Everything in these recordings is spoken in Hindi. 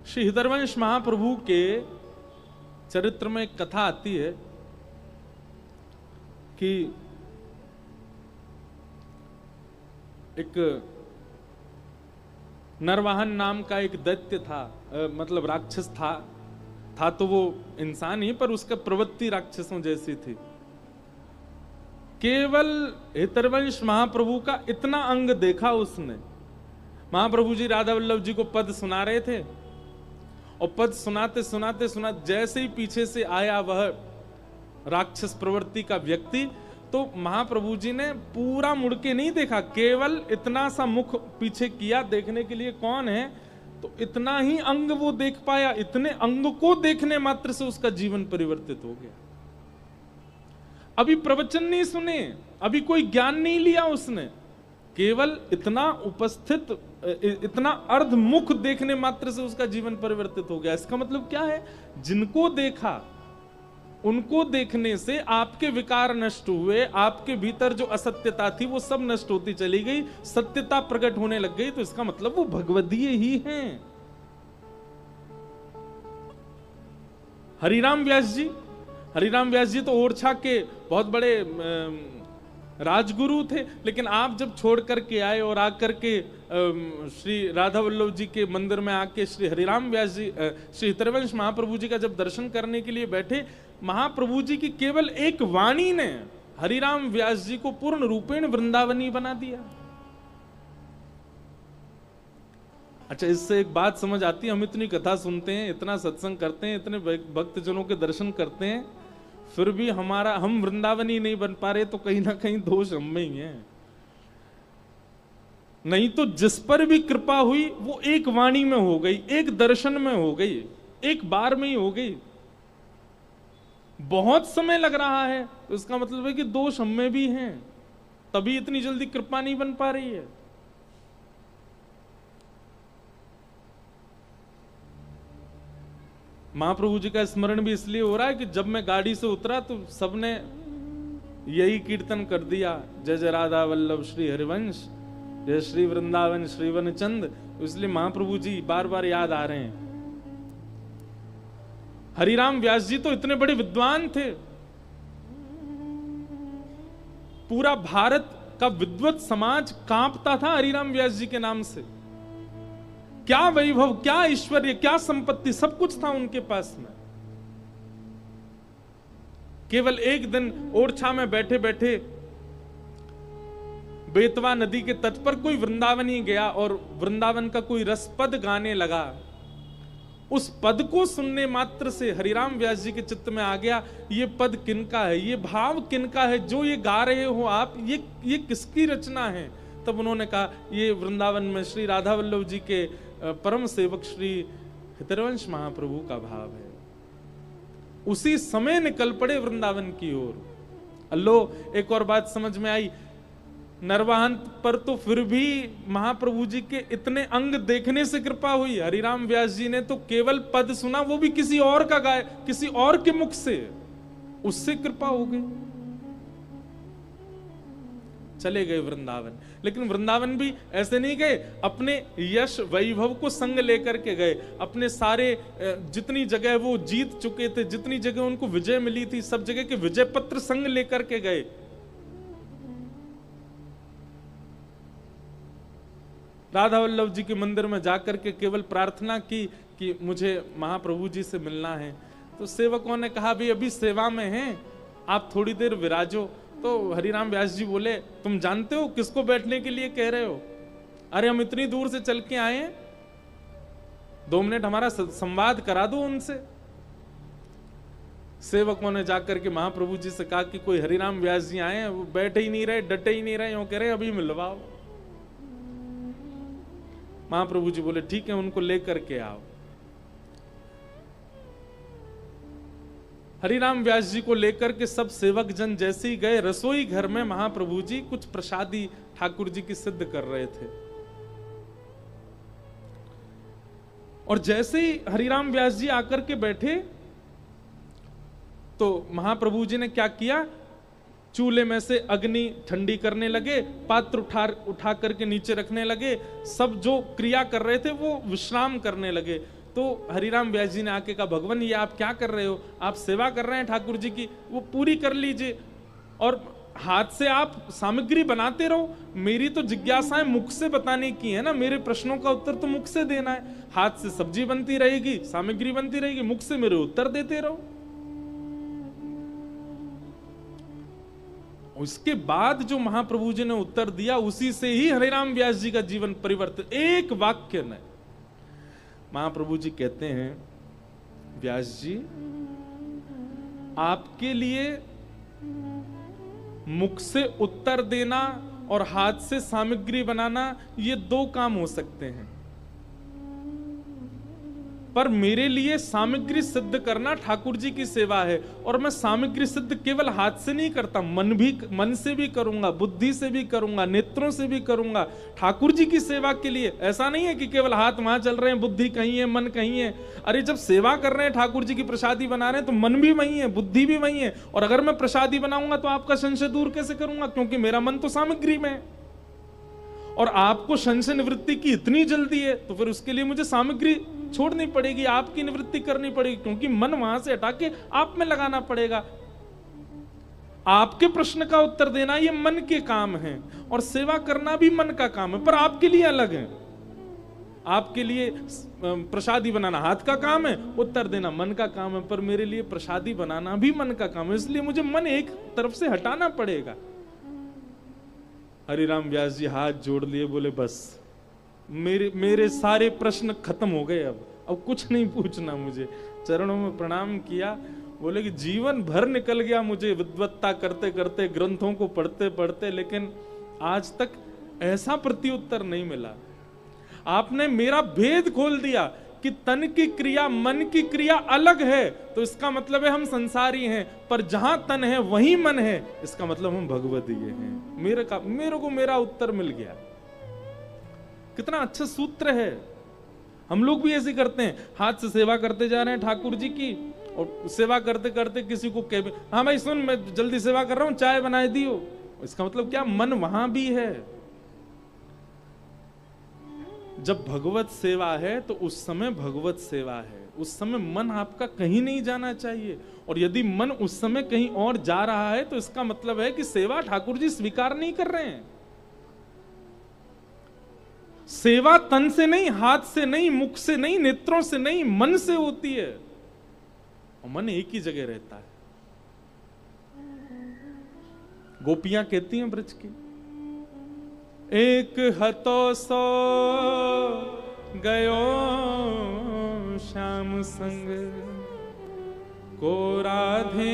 श्री हृदयवंश महाप्रभु के चरित्र में एक कथा आती है कि एक नरवाहन नाम का एक दैत्य था, मतलब राक्षस था तो वो इंसान ही, पर उसका प्रवृत्ति राक्षसों जैसी थी। केवल हितरवंश महाप्रभु का इतना अंग देखा उसने। महाप्रभु जी राधा वल्लभ जी को पद सुना रहे थे और पद सुनाते सुनाते जैसे ही पीछे से आया वह राक्षस प्रवृत्ति का व्यक्ति, तो महाप्रभु जी ने पूरा मुड़ के नहीं देखा, केवल इतना सा मुख पीछे किया देखने के लिए कौन है, तो इतना ही अंग वो देख पाया। इतने अंग को देखने मात्र से उसका जीवन परिवर्तित हो गया। अभी प्रवचन नहीं सुने, अभी कोई ज्ञान नहीं लिया उसने, केवल इतना उपस्थित, इतना अर्धमुख देखने मात्र से उसका जीवन परिवर्तित हो गया। इसका मतलब क्या है? जिनको देखा उनको देखने से आपके विकार नष्ट हुए, आपके भीतर जो असत्यता थी वो सब नष्ट होती चली गई, सत्यता प्रकट होने लग गई, तो इसका मतलब वो भगवदीय ही हैं। हरिराम व्यास जी तो ओरछा के बहुत बड़े राजगुरु थे, लेकिन आप जब छोड़ करके आए और आकर के श्री राधा वल्लभ जी के मंदिर में आके श्री हरिराम व्यास जी, श्री हितरवंश महाप्रभु जी का जब दर्शन करने के लिए बैठे, महाप्रभु जी की केवल एक वाणी ने हरिराम व्यास जी को पूर्ण रूपेण वृंदावनी बना दिया। अच्छा, इससे एक बात समझ आती है, हम इतनी कथा सुनते हैं, इतना सत्संग करते हैं, इतने भक्तजनों के दर्शन करते हैं, फिर भी हम वृंदावनी नहीं बन पा रहे, तो कहीं ना कहीं दोष हम में ही है। नहीं तो जिस पर भी कृपा हुई वो एक वाणी में हो गई, एक दर्शन में हो गई, एक बार में ही हो गई। बहुत समय लग रहा है तो इसका मतलब है कि दोष हम में भी हैं, तभी इतनी जल्दी कृपा नहीं बन पा रही है। महाप्रभु जी का स्मरण भी इसलिए हो रहा है कि जब मैं गाड़ी से उतरा तो सबने यही कीर्तन कर दिया, जय जय राधा वल्लभ श्री हरिवंश, जय श्री वृंदावन श्रीवन चंद, इसलिए महाप्रभु जी बार बार याद आ रहे हैं। हरिराम व्यास जी तो इतने बड़े विद्वान थे, पूरा भारत का विद्वत समाज कांपता था हरिराम व्यास जी के नाम से। क्या वैभव, क्या ऐश्वर्य, क्या संपत्ति, सब कुछ था उनके पास में। केवल एक दिन ओरछा में बैठे बैठे बेतवा नदी के तट पर कोई वृंदावनी गया और वृंदावन का कोई रसपद गाने लगा। उस पद को सुनने मात्र से हरिराम व्यास जी के चित्त में आ गया, ये पद किनका है, ये भाव किनका है, जो ये गा रहे हो आप, ये किसकी रचना है। तब उन्होंने कहा, ये वृंदावन में श्री राधा वल्लभ जी के परम सेवक श्री हितरवंश महाप्रभु का भाव है। उसी समय निकल पड़े वृंदावन की ओर। अल्लो, एक और बात समझ में आई, नरवाहन पर तो फिर भी महाप्रभु जी के इतने अंग देखने से कृपा हुई। हरिराम व्यास जी ने तो केवल पद सुना, वो भी किसी और का गाय, किसी और के मुख से, उससे कृपा हो गई। चले गए वृंदावन, लेकिन वृंदावन भी ऐसे नहीं गए, अपने यश वैभव को संग लेकर के गए। अपने सारे जितनी जगह वो जीत चुके थे, जितनी जगह उनको विजय मिली थी, सब जगह के विजय पत्र संग लेकर के गए। राधा वल्लभ जी के मंदिर में जाकर के केवल प्रार्थना की कि मुझे महाप्रभु जी से मिलना है। तो सेवकों ने कहा, भाई अभी सेवा में हैं, आप थोड़ी देर विराजो। तो हरिराम व्यास जी बोले, तुम जानते हो किसको बैठने के लिए कह रहे हो? अरे हम इतनी दूर से चल के आए हैं, 2 मिनट हमारा संवाद करा दो उनसे। सेवकों ने जाकर के महाप्रभु जी से कहा कि कोई हरिराम व्यास जी आए हैं, वो बैठे ही नहीं रहे, डटे ही नहीं रहे, यूं कह रहे अभी मिलवाओ। महाप्रभु जी बोले, ठीक है, उनको लेकर के आओ। हरिराम व्यास जी को लेकर के सब सेवक जन जैसे ही गए, रसोई घर में महाप्रभु जी कुछ प्रसादी ठाकुर जी की सिद्ध कर रहे थे। और जैसे ही हरिराम व्यास जी आकर के बैठे तो महाप्रभु जी ने क्या किया, चूल्हे में से अग्नि ठंडी करने लगे, पात्र उठा करके नीचे रखने लगे। सब जो क्रिया कर रहे थे वो विश्राम करने लगे। तो हरिराम व्यास जी ने आके कहा, भगवान ये आप क्या कर रहे हो, आप सेवा कर रहे हैं ठाकुर जी की, वो पूरी कर लीजिए और हाथ से आप सामग्री बनाते रहो। मेरी तो जिज्ञासाएं मुख से बताने की है ना, मेरे प्रश्नों का उत्तर तो मुख से देना है। हाथ से सब्जी बनती रहेगी, सामग्री बनती रहेगी, मुख से मेरे उत्तर देते रहो। उसके बाद जो महाप्रभु जी ने उत्तर दिया, उसी से ही हरिराम व्यास जी का जीवन परिवर्तित। एक वाक्य ने महाप्रभु जी कहते हैं, व्यास जी आपके लिए मुख से उत्तर देना और हाथ से सामग्री बनाना ये दो काम हो सकते हैं, पर मेरे लिए सामग्री सिद्ध करना ठाकुर जी की सेवा है। और मैं सामग्री सिद्ध केवल हाथ से नहीं करता, मन से भी करूंगा, बुद्धि से भी करूंगा, नेत्रों से भी करूंगा, ठाकुर जी की सेवा के लिए। ऐसा नहीं है कि केवल हाथ वहां चल रहे हैं, बुद्धि कहीं है, मन कहीं है। अरे जब सेवा कर रहे हैं, ठाकुर जी की प्रसादी बना रहे हैं, तो मन भी वही है, बुद्धि भी वही है। और अगर मैं प्रसादी बनाऊंगा तो आपका संशय दूर कैसे करूंगा, क्योंकि मेरा मन तो सामग्री में है। और आपको संशय निवृत्ति की इतनी जल्दी है, तो फिर उसके लिए मुझे सामग्री छोड़नी पड़ेगी, आपकी निवृत्ति करनी पड़ेगी, क्योंकि मन वहां से हटा के आप में लगाना पड़ेगा। आपके प्रश्न का उत्तर देना ये मन के काम है, और सेवा करना भी मन का काम है, पर आपके लिए अलग है। आपके लिए प्रसादी बनाना हाथ का काम है, उत्तर देना मन का काम है, पर मेरे लिए प्रसादी बनाना भी मन का काम है, इसलिए मुझे मन एक तरफ से हटाना पड़ेगा। हरिराम व्यास जी हाथ जोड़ लिए, बोले बस मेरे सारे प्रश्न खत्म हो गए, अब कुछ नहीं पूछना मुझे। चरणों में प्रणाम किया, बोले कि जीवन भर निकल गया मुझे विद्वत्ता करते करते, ग्रंथों को पढ़ते पढ़ते, लेकिन आज तक ऐसा प्रत्युत्तर नहीं मिला। आपने मेरा भेद खोल दिया कि तन की क्रिया मन की क्रिया अलग है, तो इसका मतलब है हम संसारी हैं, पर जहां तन है वहीं मन है, इसका मतलब हम भगवदीय हैं। मेरे को मेरा उत्तर मिल गया। कितना अच्छा सूत्र है। हम लोग भी ऐसे करते हैं, हाथ से सेवा करते जा रहे हैं ठाकुर जी की, और सेवा करते करते किसी को कह, हाँ भाई सुन, मैं जल्दी सेवा कर रहा हूं, चाय बना दियो। इसका मतलब क्या, मन वहां भी है। जब भगवत सेवा है तो उस समय भगवत सेवा है, उस समय मन आपका कहीं नहीं जाना चाहिए। और यदि मन उस समय कहीं और जा रहा है, तो इसका मतलब है कि सेवा ठाकुर जी स्वीकार नहीं कर रहे हैं। सेवा तन से नहीं, हाथ से नहीं, मुख से नहीं, नेत्रों से नहीं, मन से होती है, और मन एक ही जगह रहता है। गोपियां कहती हैं ब्रज की, एक हतो सो गयो श्याम संग, को राधे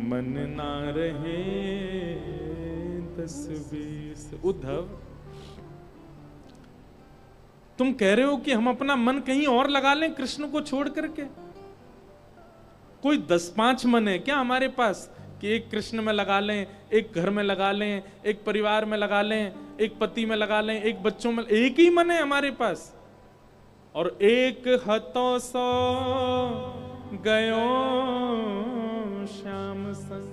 मन ना रहे 10-20। उद्धव, तुम कह रहे हो कि हम अपना मन कहीं और लगा लें कृष्ण को छोड़ करके। कोई 10-5 मन है क्या हमारे पास कि एक कृष्ण में लगा लें, एक घर में लगा लें, एक परिवार में लगा लें, एक पति में लगा लें, एक बच्चों में? एक ही मन है हमारे पास। और एक हतो सो गयो श्याम संग।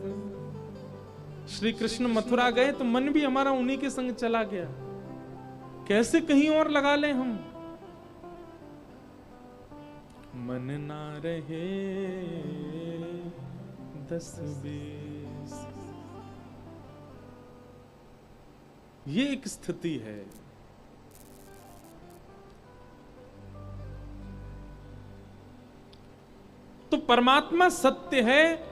श्री कृष्ण मथुरा गए तो मन भी हमारा उन्हीं के संग चला गया। कैसे कहीं और लगा लें हम? मन ना रहे 10-20। ये एक स्थिति है। तो परमात्मा सत्य है,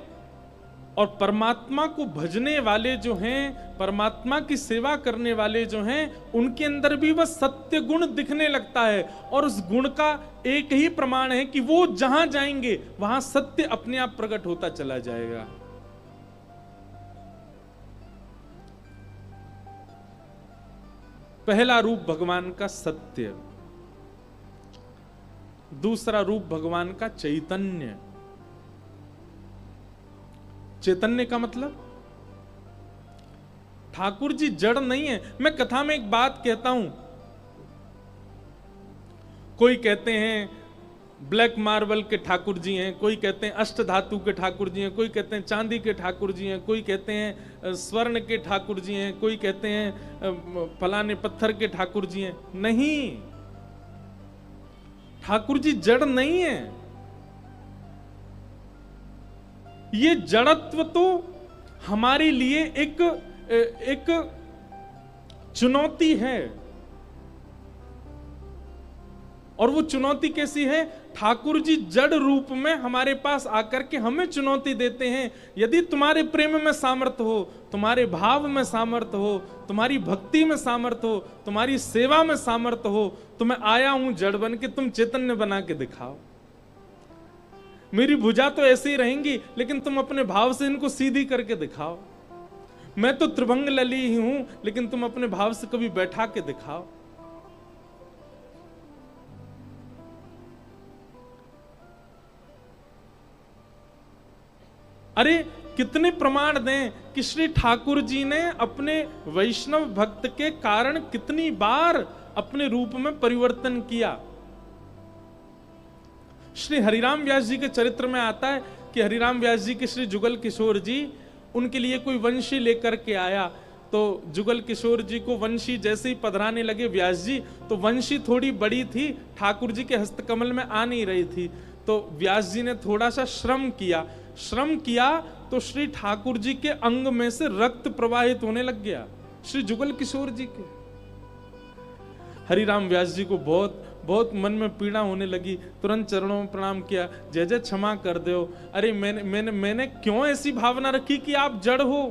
और परमात्मा को भजने वाले जो हैं, परमात्मा की सेवा करने वाले जो हैं, उनके अंदर भी वह सत्य गुण दिखने लगता है। और उस गुण का एक ही प्रमाण है कि वो जहां जाएंगे वहां सत्य अपने आप प्रकट होता चला जाएगा। पहला रूप भगवान का सत्य, दूसरा रूप भगवान का चैतन्य। चैतन्य का मतलब ठाकुर जी जड़ नहीं है। मैं कथा में एक बात कहता हूं, कोई कहते हैं ब्लैक मार्बल के ठाकुर जी हैं, कोई कहते हैं अष्ट धातु के ठाकुर जी हैं, कोई कहते हैं चांदी के ठाकुर जी हैं, कोई कहते हैं स्वर्ण के ठाकुर जी हैं, कोई कहते हैं फलाने पत्थर के ठाकुर जी हैं। नहीं, ठाकुर जी जड़ नहीं है। ये जड़त्व तो हमारे लिए एक चुनौती है। और वो चुनौती कैसी है? ठाकुर जी जड़ रूप में हमारे पास आकर के हमें चुनौती देते हैं, यदि तुम्हारे प्रेम में सामर्थ्य हो, तुम्हारे भाव में सामर्थ्य हो, तुम्हारी भक्ति में सामर्थ्य हो, तुम्हारी सेवा में सामर्थ्य हो, तो मैं आया हूं जड़ बन के, तुम चैतन्य बना के दिखाओ। मेरी भुजा तो ऐसे ही रहेंगी, लेकिन तुम अपने भाव से इनको सीधी करके दिखाओ। मैं तो त्रिभंग लली ही हूं, लेकिन तुम अपने भाव से कभी बैठा के दिखाओ। अरे कितने प्रमाण दें कि श्री ठाकुर जी ने अपने वैष्णव भक्त के कारण कितनी बार अपने रूप में परिवर्तन किया। श्री हरिराम व्यास जी के चरित्र में आता है कि हरिराम व्यास जी के श्री जुगल किशोर जी, उनके लिए कोई वंशी लेकर के आया, तो जुगल किशोर जी को वंशी जैसे ही पधराने लगे व्यास जी, तो वंशी थोड़ी बड़ी थी, ठाकुर जी के हस्तकमल में आ नहीं रही थी। तो व्यास जी ने थोड़ा सा श्रम किया तो श्री ठाकुर जी के अंग में से रक्त प्रवाहित होने लग गया, श्री जुगल किशोर जी के। हरिराम व्यास जी को बहुत बहुत मन में पीड़ा होने लगी, तुरंत चरणों में प्रणाम किया, जय जय क्षमा कर दो। अरे मैंने क्यों ऐसी भावना रखी कि आप जड़ हो?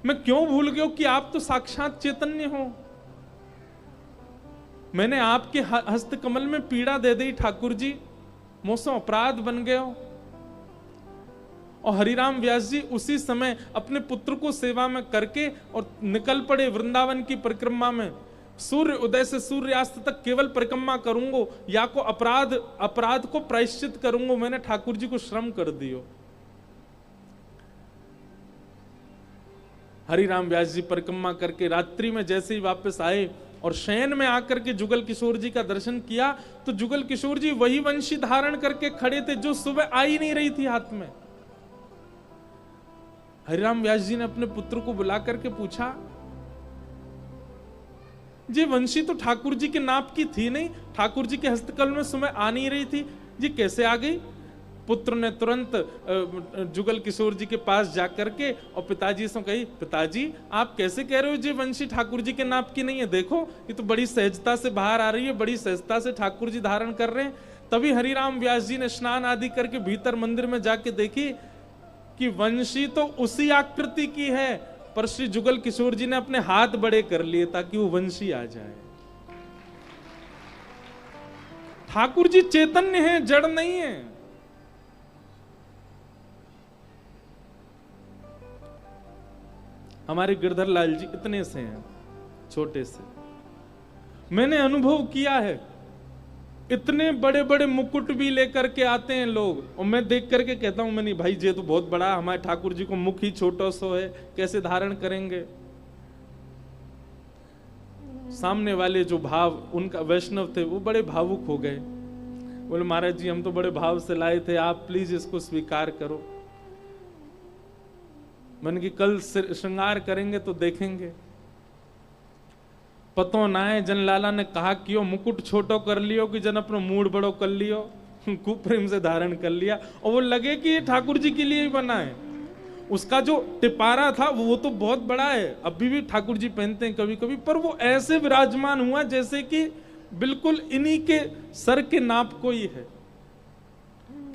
मैं क्यों भूल गया कि आप तो साक्षात चैतन्य हो? मैंने आपके हस्त कमल में पीड़ा दे दी ठाकुर जी, मोसो अपराध बन गए हो। और हरिराम व्यास जी उसी समय अपने पुत्र को सेवा में करके और निकल पड़े वृंदावन की परिक्रमा में। सूर्य उदय से सूर्यास्त तक केवल परिक्रमा करूंगा, या को अपराध को प्रायश्चित करूंगा, मैंने ठाकुर जी को श्रम कर दियो। हरिराम व्यास जी परिक्रमा करके रात्रि में जैसे ही वापस आए और शयन में आकर के जुगल किशोर जी का दर्शन किया, तो जुगल किशोर जी वही वंशी धारण करके खड़े थे जो सुबह आ ही नहीं रही थी हाथ में। हरिराम व्यास जी ने अपने पुत्र को बुला करके पूछा, जी वंशी तो ठाकुर जी के नाप की थी नहीं, ठाकुर जी के हस्तकल में सुबह आ नहीं रही थी, जी कैसे आ गई? पुत्र ने तुरंत जुगल किशोर जी के पास जाकर के और पिताजी से कही, पिताजी आप कैसे कह रहे हो जी वंशी ठाकुर जी के नाप की नहीं है? देखो ये तो बड़ी सहजता से बाहर आ रही है, बड़ी सहजता से ठाकुर जी धारण कर रहे हैं। तभी हरिराम व्यास जी ने स्नान आदि करके भीतर मंदिर में जाके देखी कि वंशी तो उसी आकृति की है, पर श्री जुगल किशोर जी ने अपने हाथ बड़े कर लिए ताकि वो वंशी आ जाए। ठाकुर जी चैतन्य है, जड़ नहीं है। हमारे गिरधर लाल जी इतने से हैं, छोटे से। मैंने अनुभव किया है, इतने बड़े बड़े मुकुट भी लेकर के आते हैं लोग, और मैं देख करके कहता हूं, मैं नहीं भाई ये तो बहुत बड़ा, हमारे ठाकुर जी को मुख ही छोटा सो है, कैसे धारण करेंगे? सामने वाले जो भाव उनका वैष्णव थे वो बड़े भावुक हो गए, बोले महाराज जी हम तो बड़े भाव से लाए थे, आप प्लीज इसको स्वीकार करो। मैंने कि कल श्रृंगार करेंगे तो देखेंगे। पतो ना है जन लाला ने कहा कि मुकुट छोटो कर लियो कि जन अपना मूड बड़ो कर लियो, खूब प्रेम से धारण कर लिया, और वो लगे कि ये ठाकुर जी के लिए ही बना है। उसका जो टिपारा था वो तो बहुत बड़ा है, अभी भी ठाकुर जी पहनते हैं कभी कभी, पर वो ऐसे विराजमान हुआ जैसे कि बिल्कुल इन्हीं के सर के नाप को ही है।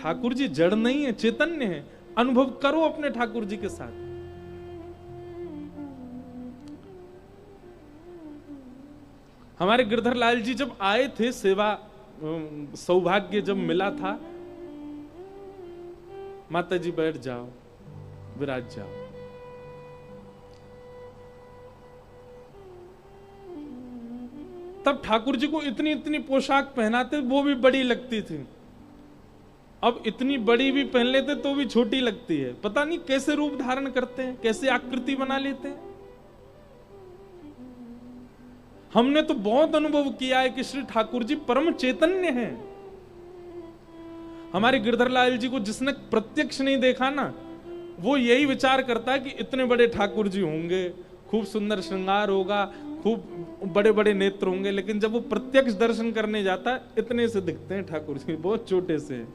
ठाकुर जी जड़ नहीं है, चैतन्य है। अनुभव करो अपने ठाकुर जी के साथ। हमारे गिरधर लाल जी जब आए थे, सेवा सौभाग्य जब मिला था, माता जी बैठ जाओ, विराज जाओ। तब ठाकुर जी को इतनी इतनी पोशाक पहनाते, वो भी बड़ी लगती थी। अब इतनी बड़ी भी पहन लेते तो भी छोटी लगती है। पता नहीं कैसे रूप धारण करते हैं, कैसे आकृति बना लेते हैं। हमने तो बहुत अनुभव किया है कि श्री ठाकुर जी परम चैतन्य हैं, हमारे गिरधरलाल जी को जिसने प्रत्यक्ष नहीं देखा ना, वो यही विचार करता है कि इतने बड़े ठाकुर जी होंगे, खूब सुंदर श्रृंगार होगा, खूब बड़े बड़े नेत्र होंगे, लेकिन जब वो प्रत्यक्ष दर्शन करने जाता है इतने से दिखते हैं ठाकुर जी, बहुत छोटे से।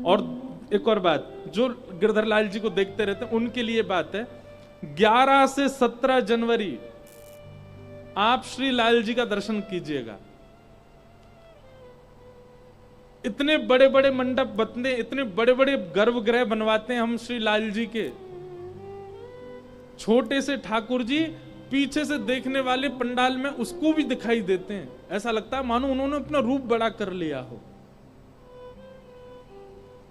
और एक और बात, जो गिरधरलाल जी को देखते रहते हैं उनके लिए बात है, 11 से 17 जनवरी आप श्री लाल जी का दर्शन कीजिएगा। इतने बड़े बड़े मंडप बनते, इतने बड़े बड़े गर्भगृह बनवाते हैं हम श्री लाल जी के, छोटे से ठाकुर जी पीछे से देखने वाले पंडाल में उसको भी दिखाई देते हैं। ऐसा लगता है मानो उन्होंने अपना रूप बड़ा कर लिया हो।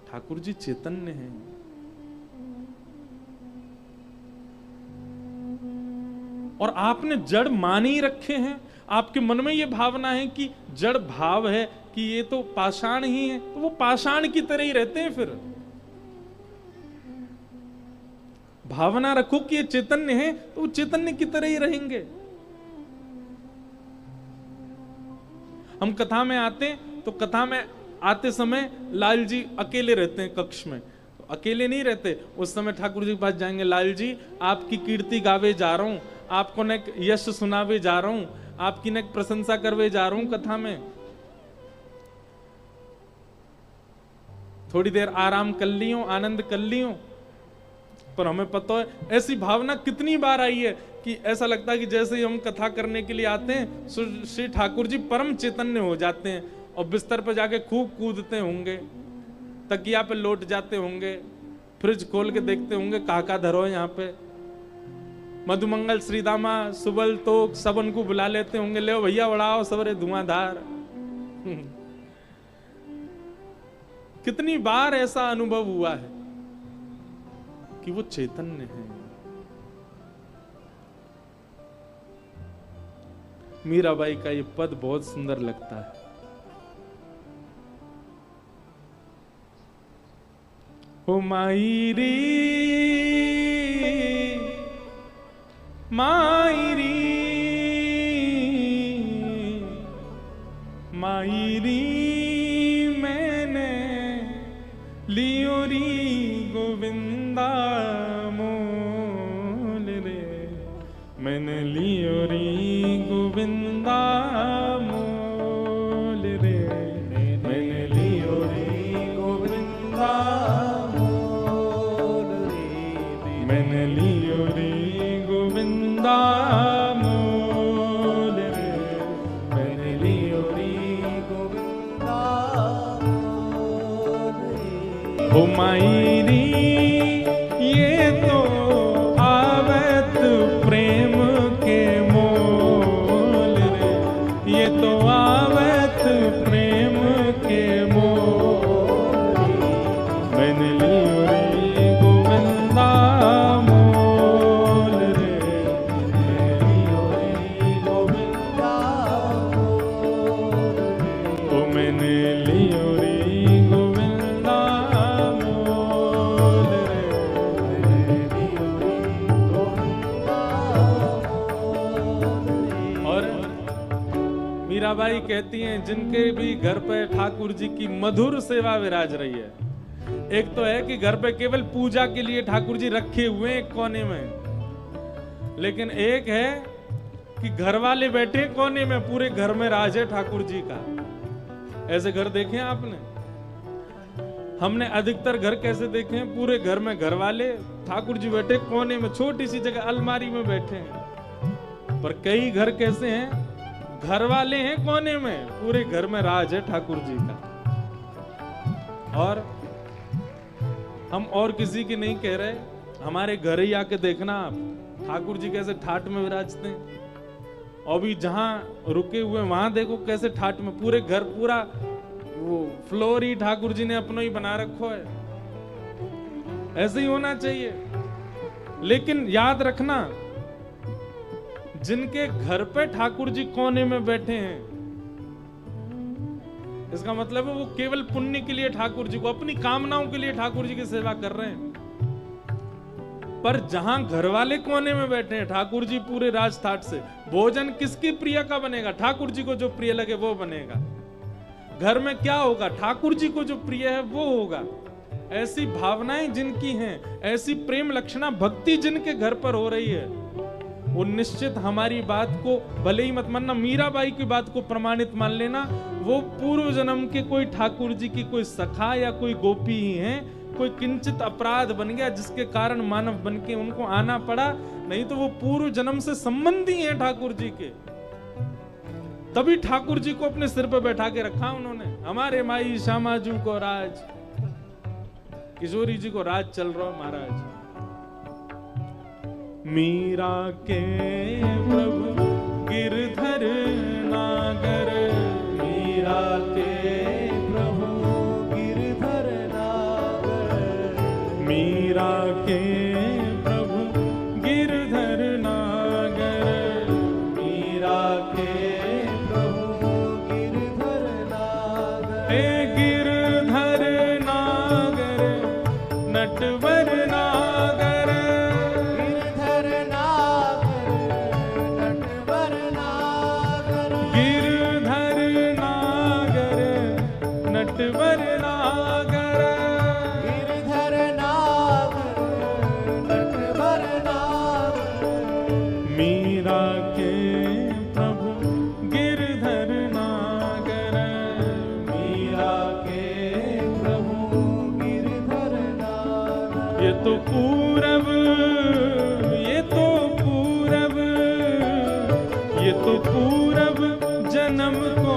ठाकुर जी चैतन्य हैं। और आपने जड़ मान ही रखे हैं। आपके मन में ये भावना है कि जड़ भाव है, कि ये तो पाषाण ही है, तो वो पाषाण की तरह ही रहते हैं। फिर भावना रखो कि ये चैतन्य है, तो वो चैतन्य की तरह ही रहेंगे। हम कथा में आते हैं तो कथा में आते समय लाल जी अकेले रहते हैं कक्ष में, तो अकेले नहीं रहते। उस समय ठाकुर जी के पास जाएंगे, लाल जी आपकी कीर्ति गावे जा रहा हूं, आपको न यश सुनावे जा रहा हूं, आपकी न प्रशंसा करवे जा रहा हूं कथा में, थोड़ी देर आराम कर लियो, आनंद कर लियो। पर हमें पता है ऐसी भावना कितनी बार आई है कि ऐसा लगता है कि जैसे ही हम कथा करने के लिए आते हैं श्री ठाकुर जी परम चैतन्य हो जाते हैं और बिस्तर पर जाके खूब कूदते होंगे, तकिया पे लौट जाते होंगे, फ्रिज खोल के देखते होंगे काका धरो यहाँ पे, मधुमंगल श्रीदामा सुबल तोक सब उनको बुला लेते होंगे, ले भैया उड़ाओ सबरे धुआंधार। कितनी बार ऐसा अनुभव हुआ है कि वो चैतन्य है। मीराबाई का ये पद बहुत सुंदर लगता है। ओ मायरी मायरी मायरी मैंने लियो री गोविंदा मोल रे, मैंने लियो री गोविंदा मोल रे, मैंने लियो री गोविंदा मोल रे, मैंने लियो री गोविंदा मोल रे, मैंने लियो री गोविंदा मोल रे। ओ मायरी ये तो आवत प्रेम के मोल रे, ये तो आवत प्रेम के मोल रे, मैंने लियो रे गोविंदा मोल रे, मैंने लियो रे गोविंदा मोल रे, ओ मैंने लियो रे गोविंदा मोल रे, मैंने लियो रे गोविंदा मोल रे। और मीराबाई कहती हैं जिनके भी घर पे ठाकुर जी की मधुर सेवा विराज रही है, एक तो है कि घर पे केवल पूजा के लिए ठाकुर जी रखे हुए हैं एक कोने में, लेकिन एक है कि घर वाले बैठे कोने में, पूरे घर में राज है ठाकुर जी का। ऐसे घर देखे हैं आपने? हमने अधिकतर घर कैसे देखे हैं? पूरे घर में घर वाले, ठाकुर जी बैठे कोने में, छोटी सी जगह अलमारी में बैठे हैं। पर कई घर कैसे हैं? घर वाले हैं कोने में, पूरे घर में राज है ठाकुर जी का। और हम और किसी की नहीं कह रहे, हमारे घर ही आके देखना आप, ठाकुर जी कैसे ठाट में विराजते हैं। और भी जहां रुके हुए वहां देखो कैसे ठाट में, पूरे घर पूरा वो फ्लोर ही ठाकुर जी ने अपना ही बना रखो है। ऐसे ही होना चाहिए। लेकिन याद रखना, जिनके घर पे ठाकुर जी कोने में बैठे हैं, इसका मतलब है वो केवल पुण्य के लिए ठाकुर जी को, अपनी कामनाओं के लिए ठाकुर जी की सेवा कर रहे हैं। पर जहां घर वाले कोने में बैठे हैं, ठाकुर जी पूरे राजठाट से, भोजन किसकी प्रिय का बनेगा? ठाकुर जी को जो प्रिय लगे वो बनेगा। घर में क्या होगा, ठाकुर जी को जो प्रिय है वो होगा। ऐसी भावनाएं जिनकी हैं, ऐसी प्रेम लक्षणा भक्ति जिनके घर पर हो रही है, वो निश्चित हमारी बात को भले ही मत मानना, मीराबाई की बात को प्रमाणित मान लेना, वो पूर्व जन्म के कोई ठाकुर जी की कोई सखा या कोई गोपी ही हैं। कोई किंचित अपराध बन गया जिसके कारण मानव बन के उनको आना पड़ा, नहीं तो वो पूर्व जन्म से संबंधी हैं ठाकुर जी के। तभी ठाकुर जी को अपने सिर पर बैठा के रखा उन्होंने। हमारे माई श्यामाजू को राज, किशोरी जी को राज चल रहा है महाराज। मीरा के प्रभु गिरधर नागर, मीरा के प्रभु गिरधर नागर, मीरा के प्रभु गिरधर नागर, मीरा के प्रभु गिरधर नागर, हे गिरधर नागर नटवर नागर, नटवर नागर, गिरधर नागर नटवर नागर, मीरा के प्रभु गिरधर नागर, मीरा के प्रभु गिरधर नागर। ये तो पूरब, ये तो पूरब, ये तो पूरब जन्म को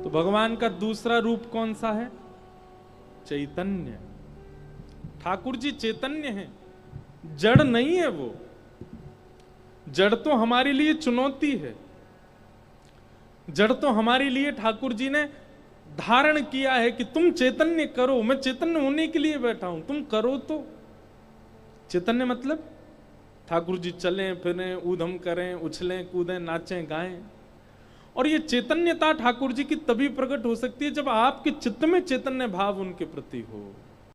भगवान का दूसरा रूप कौन सा है? चैतन्य। ठाकुर जी चैतन्य हैं, जड़ नहीं है वो। जड़ तो हमारे लिए चुनौती है, जड़ तो हमारे लिए ठाकुर जी ने धारण किया है कि तुम चैतन्य करो, मैं चैतन्य होने के लिए बैठा हूं, तुम करो। तो चैतन्य मतलब ठाकुर जी चलें फिरें, ऊधम करें, उछलें कूदें, नाचें गाएं। और ये चैतन्यता ठाकुर जी की तभी प्रकट हो सकती है जब आपके चित्त में चैतन्य भाव उनके प्रति हो।